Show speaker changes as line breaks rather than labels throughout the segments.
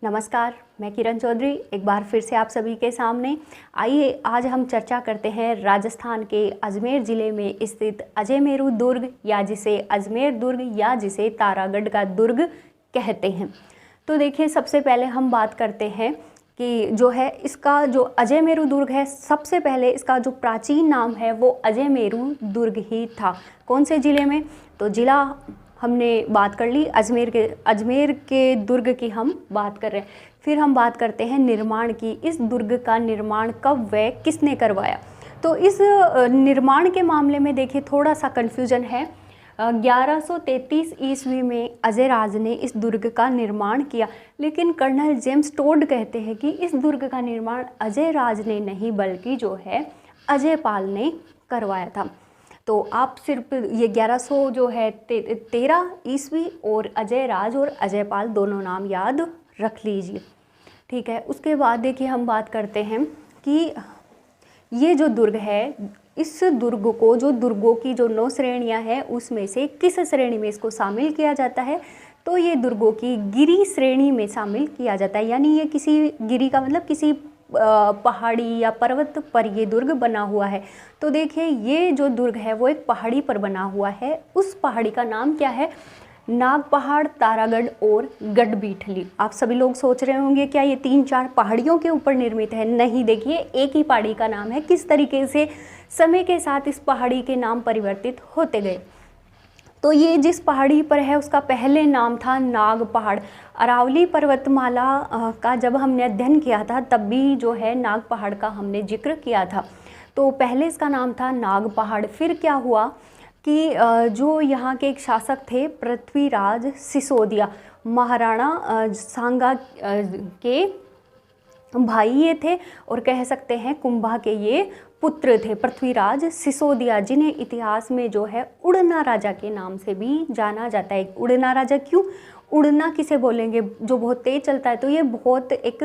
नमस्कार, मैं किरण चौधरी एक बार फिर से आप सभी के सामने। आइए आज हम चर्चा करते हैं राजस्थान के अजमेर ज़िले में स्थित अजयमेरु दुर्ग या जिसे अजमेर दुर्ग या जिसे तारागढ़ का दुर्ग कहते हैं। तो देखिए, सबसे पहले हम बात करते हैं कि जो है इसका जो अजयमेरु दुर्ग है, सबसे पहले इसका जो प्राचीन नाम है वो अजयमेरु दुर्ग ही था। कौन से ज़िले में? तो ज़िला हमने बात कर ली, अजमेर के दुर्ग की हम बात कर रहे हैं। फिर हम बात करते हैं निर्माण की। इस दुर्ग का निर्माण कब व किसने करवाया? तो इस निर्माण के मामले में देखिए थोड़ा सा कन्फ्यूजन है। 1133 ईस्वी में अजयराज ने इस दुर्ग का निर्माण किया, लेकिन कर्नल जेम्स टोड कहते हैं कि इस दुर्ग का निर्माण अजयराज ने नहीं बल्कि जो है अजयपाल ने करवाया था। तो आप सिर्फ ये 1100 जो है 13 ईस्वी और अजयराज और अजयपाल दोनों नाम याद रख लीजिए, ठीक है। उसके बाद देखिए हम बात करते हैं कि ये जो दुर्ग है, इस दुर्ग को जो दुर्गों की जो 9 श्रेणियां हैं उसमें से किस श्रेणी में इसको शामिल किया जाता है? तो ये दुर्गों की गिरी श्रेणी में शामिल किया जाता है। यानी ये किसी गिरी का मतलब किसी पहाड़ी या पर्वत पर ये दुर्ग बना हुआ है। तो देखिए ये जो दुर्ग है वो एक पहाड़ी पर बना हुआ है। उस पहाड़ी का नाम क्या है? नाग पहाड़, तारागढ़ और गढ़बीठली। आप सभी लोग सोच रहे होंगे क्या ये 3-4 पहाड़ियों के ऊपर निर्मित है? नहीं, देखिए एक ही पहाड़ी का नाम है। किस तरीके से समय के साथ इस पहाड़ी के नाम परिवर्तित होते गए। तो ये जिस पहाड़ी पर है उसका पहले नाम था नाग पहाड़। अरावली पर्वतमाला का जब हमने अध्ययन किया था तब भी जो है नाग पहाड़ का हमने जिक्र किया था। तो पहले इसका नाम था नाग पहाड़। फिर क्या हुआ कि जो यहाँ के एक शासक थे पृथ्वीराज सिसोदिया, महाराणा सांगा के भाई ये थे और कह सकते हैं कुंभा के ये पुत्र थे, पृथ्वीराज सिसोदिया, जिन्हें इतिहास में जो है उड़ना राजा के नाम से भी जाना जाता है। उड़ना राजा क्यों? उड़ना किसे बोलेंगे? जो बहुत तेज चलता है। तो ये बहुत एक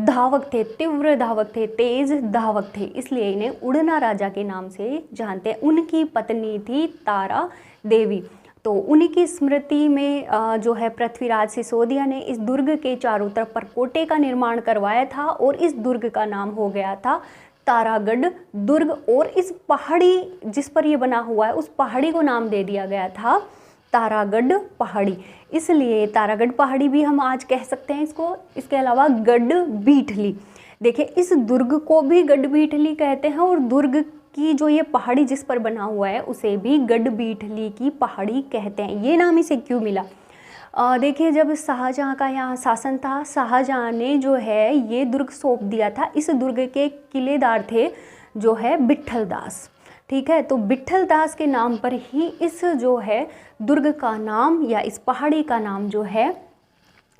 धावक थे, तीव्र धावक थे, तेज धावक थे, इसलिए इन्हें उड़ना राजा के नाम से जानते हैं। उनकी पत्नी थी तारा देवी। तो उन्हीं की स्मृति में जो है पृथ्वीराज सिसोदिया ने इस दुर्ग के चारों तरफ परकोटे का निर्माण करवाया था और इस दुर्ग का नाम हो गया था तारागढ़ दुर्ग। और इस पहाड़ी जिस पर ये बना हुआ है उस पहाड़ी को नाम दे दिया गया था तारागढ़ पहाड़ी। इसलिए तारागढ़ पहाड़ी भी हम आज कह सकते हैं इसको। इसके अलावा गढ़बीठली, देखिए इस दुर्ग को भी गढ़बीठली कहते हैं और दुर्ग की जो ये पहाड़ी जिस पर बना हुआ है उसे भी गढ़बीठली की पहाड़ी कहते हैं। ये नाम इसे क्यों मिला? देखिए जब शाहजहाँ का यहाँ शासन था, शाहजहाँ ने जो है ये दुर्ग सौंप दिया था। इस दुर्ग के किलेदार थे जो है विट्ठल दास, ठीक है। तो विट्ठल दास के नाम पर ही इस जो है दुर्ग का नाम या इस पहाड़ी का नाम जो है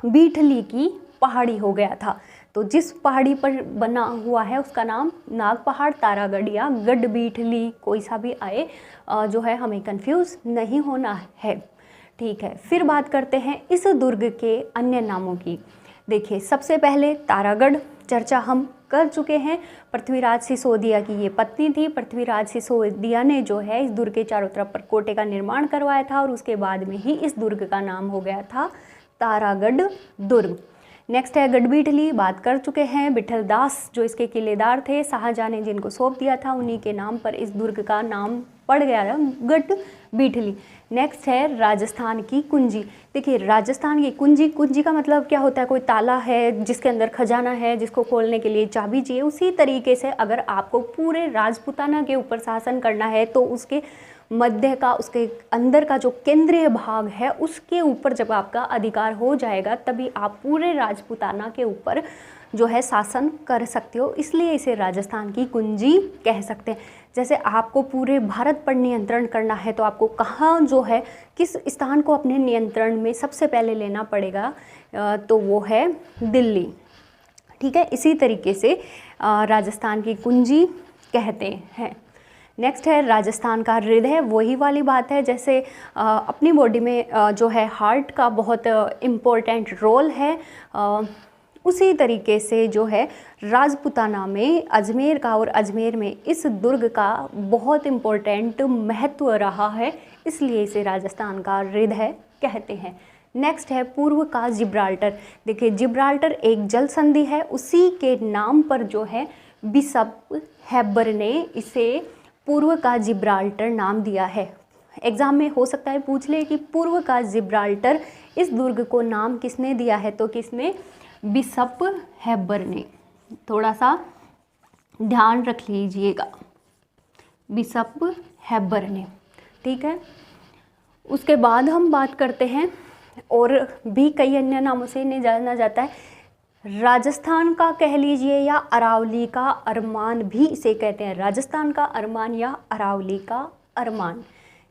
बीठली की पहाड़ी हो गया था। तो जिस पहाड़ी पर बना हुआ है उसका नाम नाग पहाड़, तारागढ़ या गढ़बीठली कोई सा भी आए जो है हमें कंफ्यूज नहीं होना है, ठीक है। फिर बात करते हैं इस दुर्ग के अन्य नामों की। देखिए सबसे पहले तारागढ़ चर्चा हम कर चुके हैं। पृथ्वीराज सिसोदिया की ये पत्नी थी। पृथ्वीराज सिसोदिया ने जो है इस दुर्ग के चारों तरफ परकोटे का निर्माण करवाया था और उसके बाद में ही इस दुर्ग का नाम हो गया था तारागढ़ दुर्ग। नेक्स्ट है गढ़बीठली, बात कर चुके हैं। विट्ठल दास जो इसके किलेदार थे, शाहजहाँ ने जिनको सौंप दिया था उन्हीं के नाम पर इस दुर्ग का नाम पड़ गया था गढ़बीठली। नेक्स्ट है राजस्थान की कुंजी। देखिए राजस्थान की कुंजी, कुंजी का मतलब क्या होता है? कोई ताला है जिसके अंदर खजाना है, जिसको खोलने के लिए चाबी चाहिए। उसी तरीके से अगर आपको पूरे राजपूताना के ऊपर शासन करना है तो उसके मध्य का, उसके अंदर का जो केंद्रीय भाग है उसके ऊपर जब आपका अधिकार हो जाएगा तभी आप पूरे राजपूताना के ऊपर जो है शासन कर सकते हो। इसलिए इसे राजस्थान की कुंजी कह सकते हैं। जैसे आपको पूरे भारत पर नियंत्रण करना है तो आपको कहाँ जो है किस स्थान को अपने नियंत्रण में सबसे पहले लेना पड़ेगा? तो वो है दिल्ली, ठीक है। इसी तरीके से राजस्थान की कुंजी कहते हैं। नेक्स्ट है राजस्थान का हृदय। वही वाली बात है जैसे अपनी बॉडी में जो है हार्ट का बहुत इम्पोर्टेंट रोल है, उसी तरीके से जो है राजपूताना में अजमेर का और अजमेर में इस दुर्ग का बहुत इम्पोर्टेंट महत्व रहा है, इसलिए इसे राजस्थान का हृदय कहते हैं। नेक्स्ट है पूर्व का जिब्राल्टर। देखिए जिब्राल्टर एक जल संधि है, उसी के नाम पर जो है बिशप हैबर ने इसे पूर्व का जिब्राल्टर नाम दिया है। एग्जाम में हो सकता है पूछ ले कि पूर्व का जिब्राल्टर इस दुर्ग को नाम किसने दिया है, तो किसने, बिशप हैबर ने। थोड़ा सा ध्यान रख लीजिएगा, बिशप हैबर ने, ठीक है। उसके बाद हम बात करते हैं, और भी कई अन्य नामों से इन्हें जाना जाता है, राजस्थान का कह लीजिए या अरावली का अरमान भी इसे कहते हैं, राजस्थान का अरमान या अरावली का अरमान।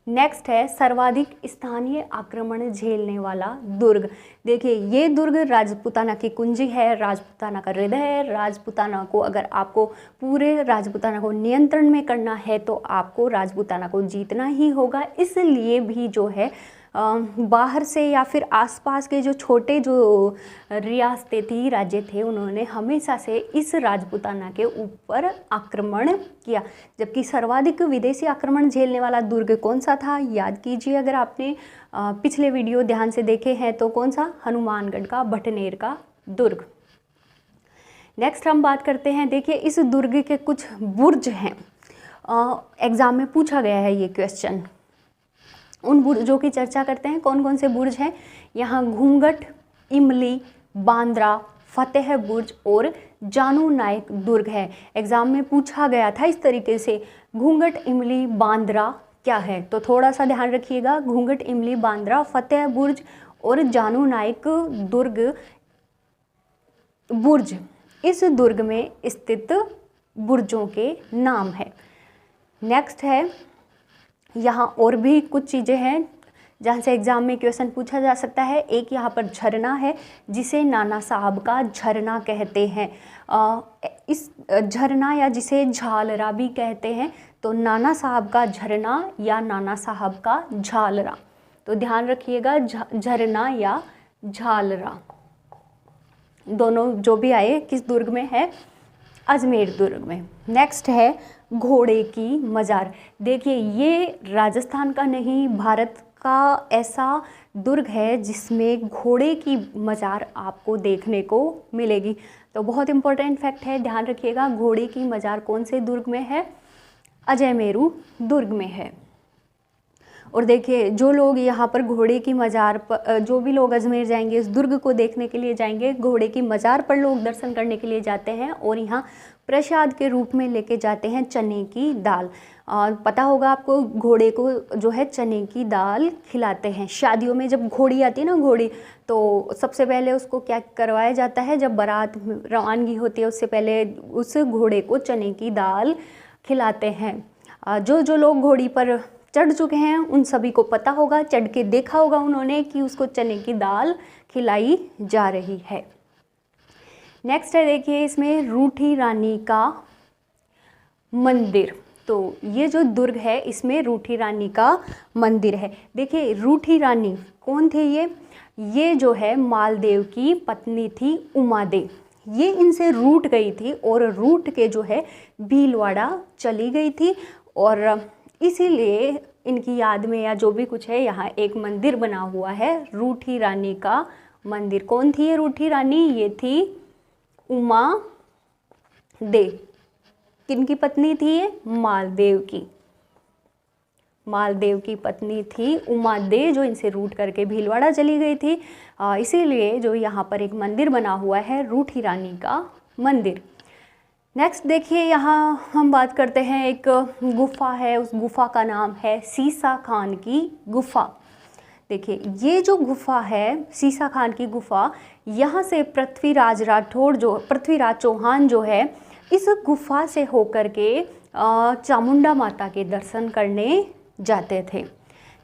नेक्स्ट है सर्वाधिक स्थानीय आक्रमण झेलने वाला दुर्ग। देखिए ये दुर्ग राजपूताना की कुंजी है, राजपूताना का हृदय है। राजपूताना को, अगर आपको पूरे राजपूताना को नियंत्रण में करना है तो आपको राजपूताना को जीतना ही होगा। इसलिए भी जो है बाहर से या फिर आसपास के जो छोटे जो रियासतें थी, राज्य थे, उन्होंने हमेशा से इस राजपूताना के ऊपर आक्रमण किया। जबकि सर्वाधिक विदेशी आक्रमण झेलने वाला दुर्ग कौन सा था, याद कीजिए अगर आपने पिछले वीडियो ध्यान से देखे हैं तो, कौन सा, हनुमानगढ़ का भटनेर का दुर्ग। नेक्स्ट हम बात करते हैं, देखिए इस दुर्ग के कुछ बुर्ज हैं, एग्ज़ाम में पूछा गया है ये क्वेश्चन। उन बुर्जों की चर्चा करते हैं, कौन कौन से बुर्ज हैं। यहाँ घूंघट, इमली, बांद्रा, फतेह बुर्ज और जानू नायक दुर्ग है। एग्जाम में पूछा गया था इस तरीके से, घूंघट, इमली, बांद्रा क्या है, तो थोड़ा सा ध्यान रखिएगा। घूंघट, इमली, बांद्रा, फतेह बुर्ज और जानू नायक दुर्ग बुर्ज इस दुर्ग में स्थित बुर्जों के नाम है। नेक्स्ट है, यहाँ और भी कुछ चीज़ें हैं जहाँ से एग्ज़ाम में क्वेश्चन पूछा जा सकता है। एक यहाँ पर झरना है जिसे नाना साहब का झरना कहते हैं। इस झरना या जिसे झालरा भी कहते हैं, तो नाना साहब का झरना या नाना साहब का झालरा, तो ध्यान रखिएगा झरना या झालरा दोनों जो भी आए किस दुर्ग में है, अजमेर दुर्ग में। नेक्स्ट है घोड़े की मज़ार। देखिए ये राजस्थान का नहीं, भारत का ऐसा दुर्ग है जिसमें घोड़े की मज़ार आपको देखने को मिलेगी। तो बहुत इंपॉर्टेंट फैक्ट है, ध्यान रखिएगा, घोड़े की मज़ार कौन से दुर्ग में है, अजयमेरू दुर्ग में है। और देखिए जो लोग यहाँ पर घोड़े की मज़ार पर, जो भी लोग अजमेर जाएंगे इस दुर्ग को देखने के लिए जाएंगे, घोड़े की मज़ार पर लोग दर्शन करने के लिए जाते हैं और यहाँ प्रसाद के रूप में लेके जाते हैं चने की दाल। पता होगा आपको, घोड़े को जो है चने की दाल खिलाते हैं। शादियों में जब घोड़ी आती है ना, घोड़ी, तो सबसे पहले उसको क्या करवाया जाता है, जब बारात रवानगी होती है उससे पहले उस घोड़े को चने की दाल खिलाते हैं। जो लोग घोड़ी पर चढ़ चुके हैं उन सभी को पता होगा, चढ़ के देखा होगा उन्होंने कि उसको चने की दाल खिलाई जा रही है। नेक्स्ट है, देखिए इसमें रूठी रानी का मंदिर। तो ये जो दुर्ग है इसमें रूठी रानी का मंदिर है। देखिए रूठी रानी कौन थे, ये जो है मालदेव की पत्नी थी उमादेव। ये इनसे रूठ गई थी और रूठ के जो है भीलवाड़ा चली गई थी, और इसीलिए इनकी याद में या जो भी कुछ है यहाँ एक मंदिर बना हुआ है, रूठी रानी का मंदिर। कौन थी ये रूठी रानी, ये थी उमा देव। किनकी पत्नी थी ये, मालदेव की, मालदेव की पत्नी थी उमा देव, जो इनसे रूठ करके भीलवाड़ा चली गई थी। इसीलिए जो यहाँ पर एक मंदिर बना हुआ है रूठी रानी का मंदिर। नेक्स्ट देखिए यहाँ हम बात करते हैं, एक गुफा है, उस गुफा का नाम है सीसा खान की गुफा। देखिए ये जो गुफा है सीसा खान की गुफा, यहाँ से पृथ्वीराज चौहान जो है इस गुफा से होकर के चामुंडा माता के दर्शन करने जाते थे।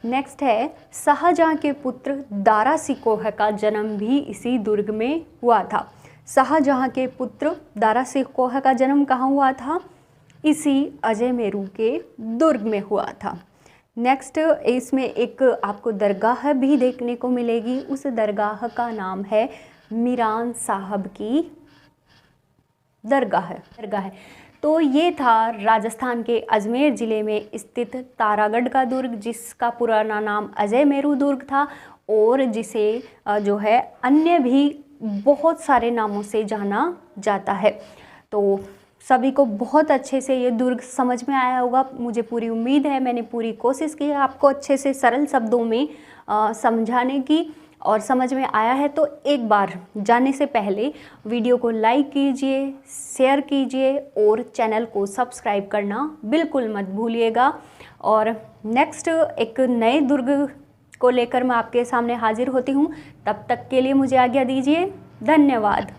नेक्स्ट है, शाहजहाँ के पुत्र दारा सिकोह का जन्म भी इसी दुर्ग में हुआ था। शाहजहाँ के पुत्र दारा सिकोह का जन्म कहाँ हुआ था, इसी अजयमेरू के दुर्ग में हुआ था। नेक्स्ट इसमें एक आपको दरगाह भी देखने को मिलेगी, उस दरगाह का नाम है मीरान साहब की दरगाह है। तो ये था राजस्थान के अजमेर ज़िले में स्थित तारागढ़ का दुर्ग, जिसका पुराना नाम अजयमेरू दुर्ग था और जिसे जो है अन्य भी बहुत सारे नामों से जाना जाता है। तो सभी को बहुत अच्छे से ये दुर्ग समझ में आया होगा, मुझे पूरी उम्मीद है। मैंने पूरी कोशिश की है आपको अच्छे से सरल शब्दों में समझाने की और समझ में आया है। तो एक बार जाने से पहले वीडियो को लाइक कीजिए, शेयर कीजिए और चैनल को सब्सक्राइब करना बिल्कुल मत भूलिएगा। और नेक्स्ट एक नए दुर्ग को लेकर मैं आपके सामने हाजिर होती हूँ। तब तक के लिए मुझे आज्ञा दीजिए। धन्यवाद।